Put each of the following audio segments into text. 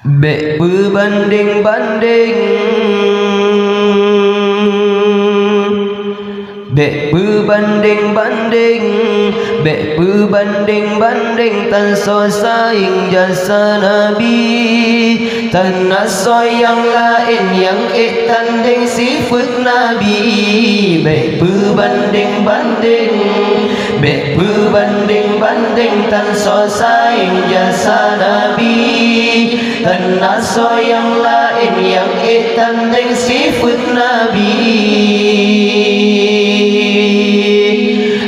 Bek berbanding-banding, bek berbanding-banding, bek berbanding-banding, tan so saing jasa Nabi, tan naso yang lain yang tanding sifat Nabi. Bek berbanding-banding, bek berbanding-banding, tan so saing jasa Nabi, tan naso yang lain yang tanding sifat Nabi.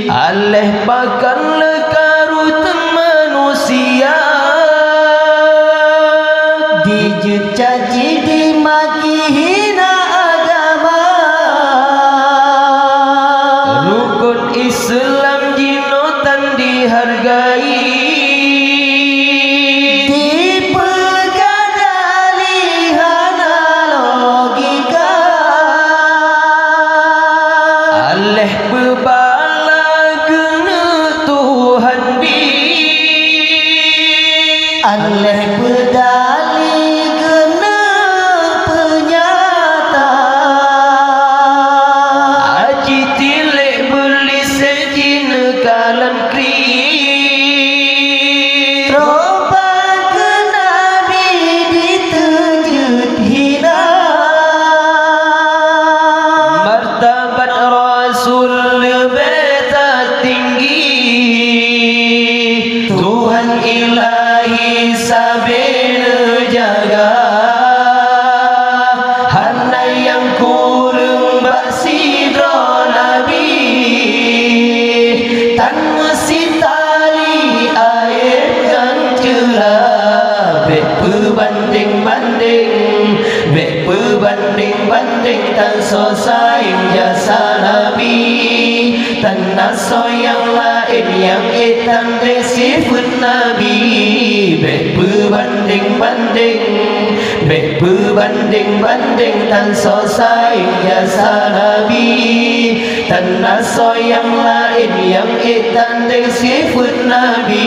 Aleh bahkan lekarutan manusia, dicaci dimaki hina agama, rukun Islam jinotan dihargai, dipegadalihana logika. Aleh bebala kena Tuhan bi, aleh pedali kena penyata, aji tilek beli sejin kalan kri, terobat ke Nabi ditejut hina, martabat Rasul lebeta tinggi, Tuhan ilahi sabena jaga, hana yang kurang baksidro Nabi, tan mesti tali air dan celah. Bek berbanding-banding, bek berbanding-banding, tan so saing jasa Nabi, tan naso yang lain yang tanding sifat Nabi. Bek berbanding-banding, bek berbanding-banding, tan so saing jasa Nabi, tan naso yang lain yang tanding sifat Nabi.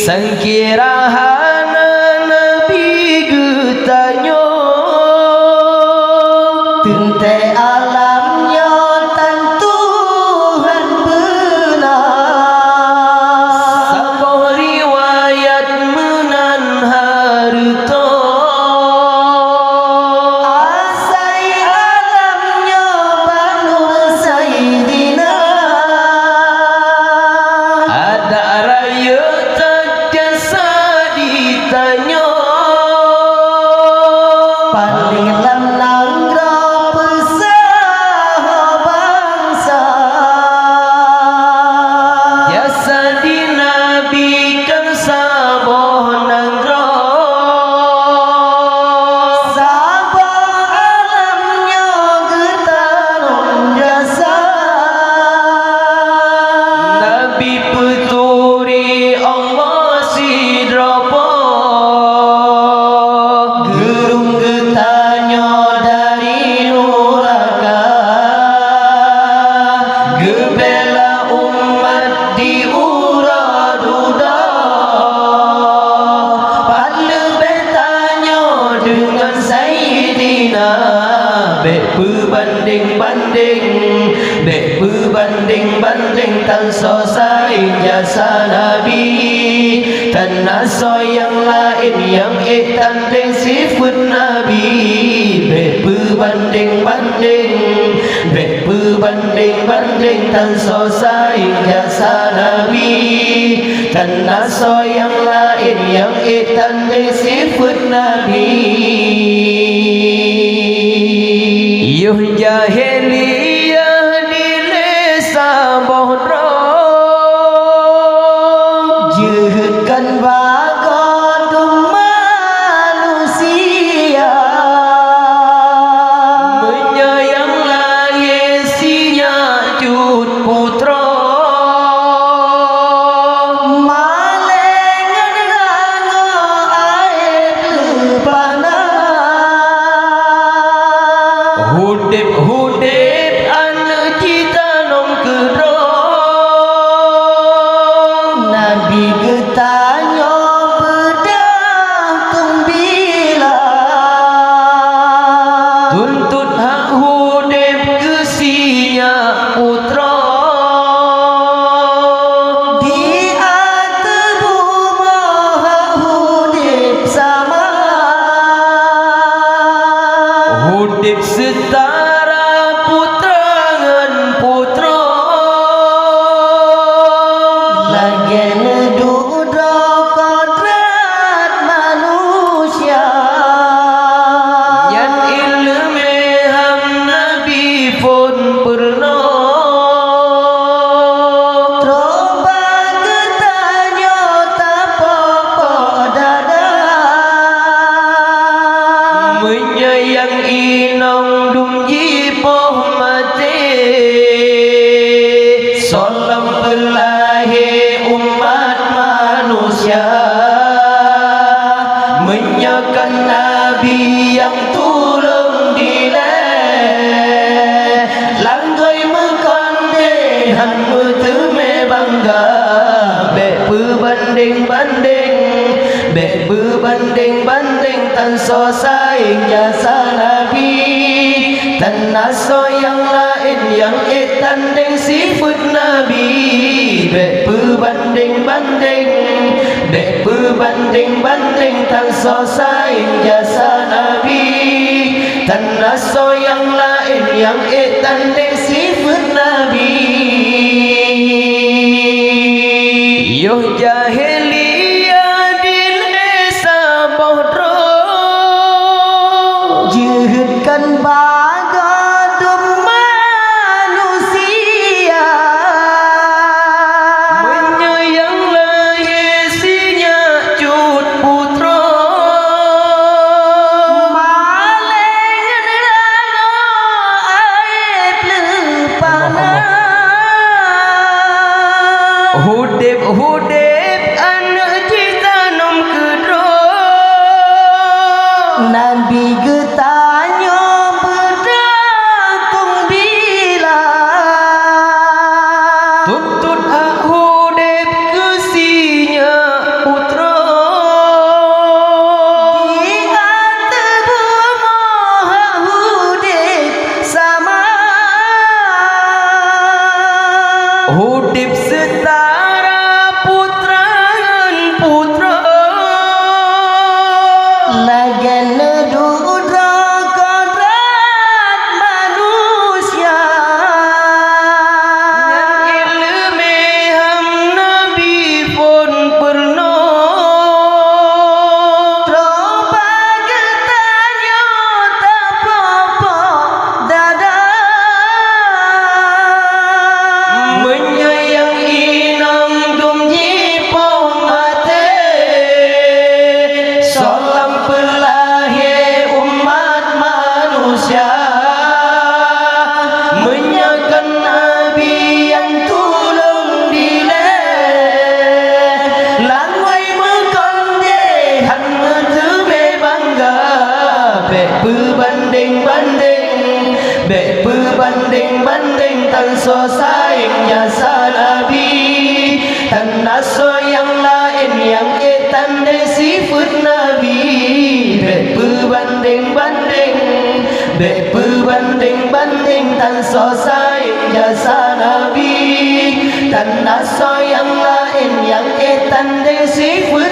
Sangkira hana Nabi getanyo, tente alamnya tan Tuhan benar, saboh riwayat menan harto, asai alamnya banur Sayyidina, ada raya jasa ditanya, paling lanang pesah bangsa, jasa di Nabi kan saboh nanggro, saboh alamnya getarong jasa, Nabi peturi Allah sidropo, gerung getanyo dari nuraka, gebela umat di uraduda, padle betanyo dengan Sayyidina. Bek berbanding-banding, bek berbanding-banding, tan so saing jasa Nabi, tan naso yang lain yang tanding sifat Nabi. Bek berbanding-banding, bek berbanding-banding, tan so saing jasa Nabi, tan naso yang lain yang tanding sifat Nabi. Yuh jahiliyah dile sabohro, jehkan bagodum manusia, menyayang layesinya cut putra, malengan rango air lepana, hudip-hudip anu cita nong kedong, Nabi getanyo manusia, menyakan Nabi yang tulung dileh, langgai mekandehan meteme bangga, bek berbanding-banding, bek berbanding-banding tan so saing jasa Nabi, tan naso yang lain yang tanding sifat Nabi, bek berbanding-banding, bek berbanding-banding tan so saing jasa Nabi, tan naso yang lain yang tanding sifat Nabi. Yo jahiliyah di desa Bohdro, jihadkan bagadum manusia, menyayanglah Yesinya cut putra, maleng aib lepana, hudip anak kita nom kedro, Nabi getanya berdatung bila, tutut hudip kesinya putra, di antara moha hudip sama, hudip setara putra dan putra, lagan dudra kodrat manusia, yang ilmu ham Nabi pun pernah, coba getanya tak popok dada, menyayang inang dum jipong ate, salam pelahir umat manusia, menyakan Nabi yang tulung dileh, langwai mekandehan meteme bangga, bek berbanding-banding, bek berbanding-banding tan so saing jasa Nabi, tan naso yang lain yang tandai sifat Nabi, bek berbanding-banding, bek berbanding-banding tan so saing jasa Nabi, tan naso yang lain yang tandai sifat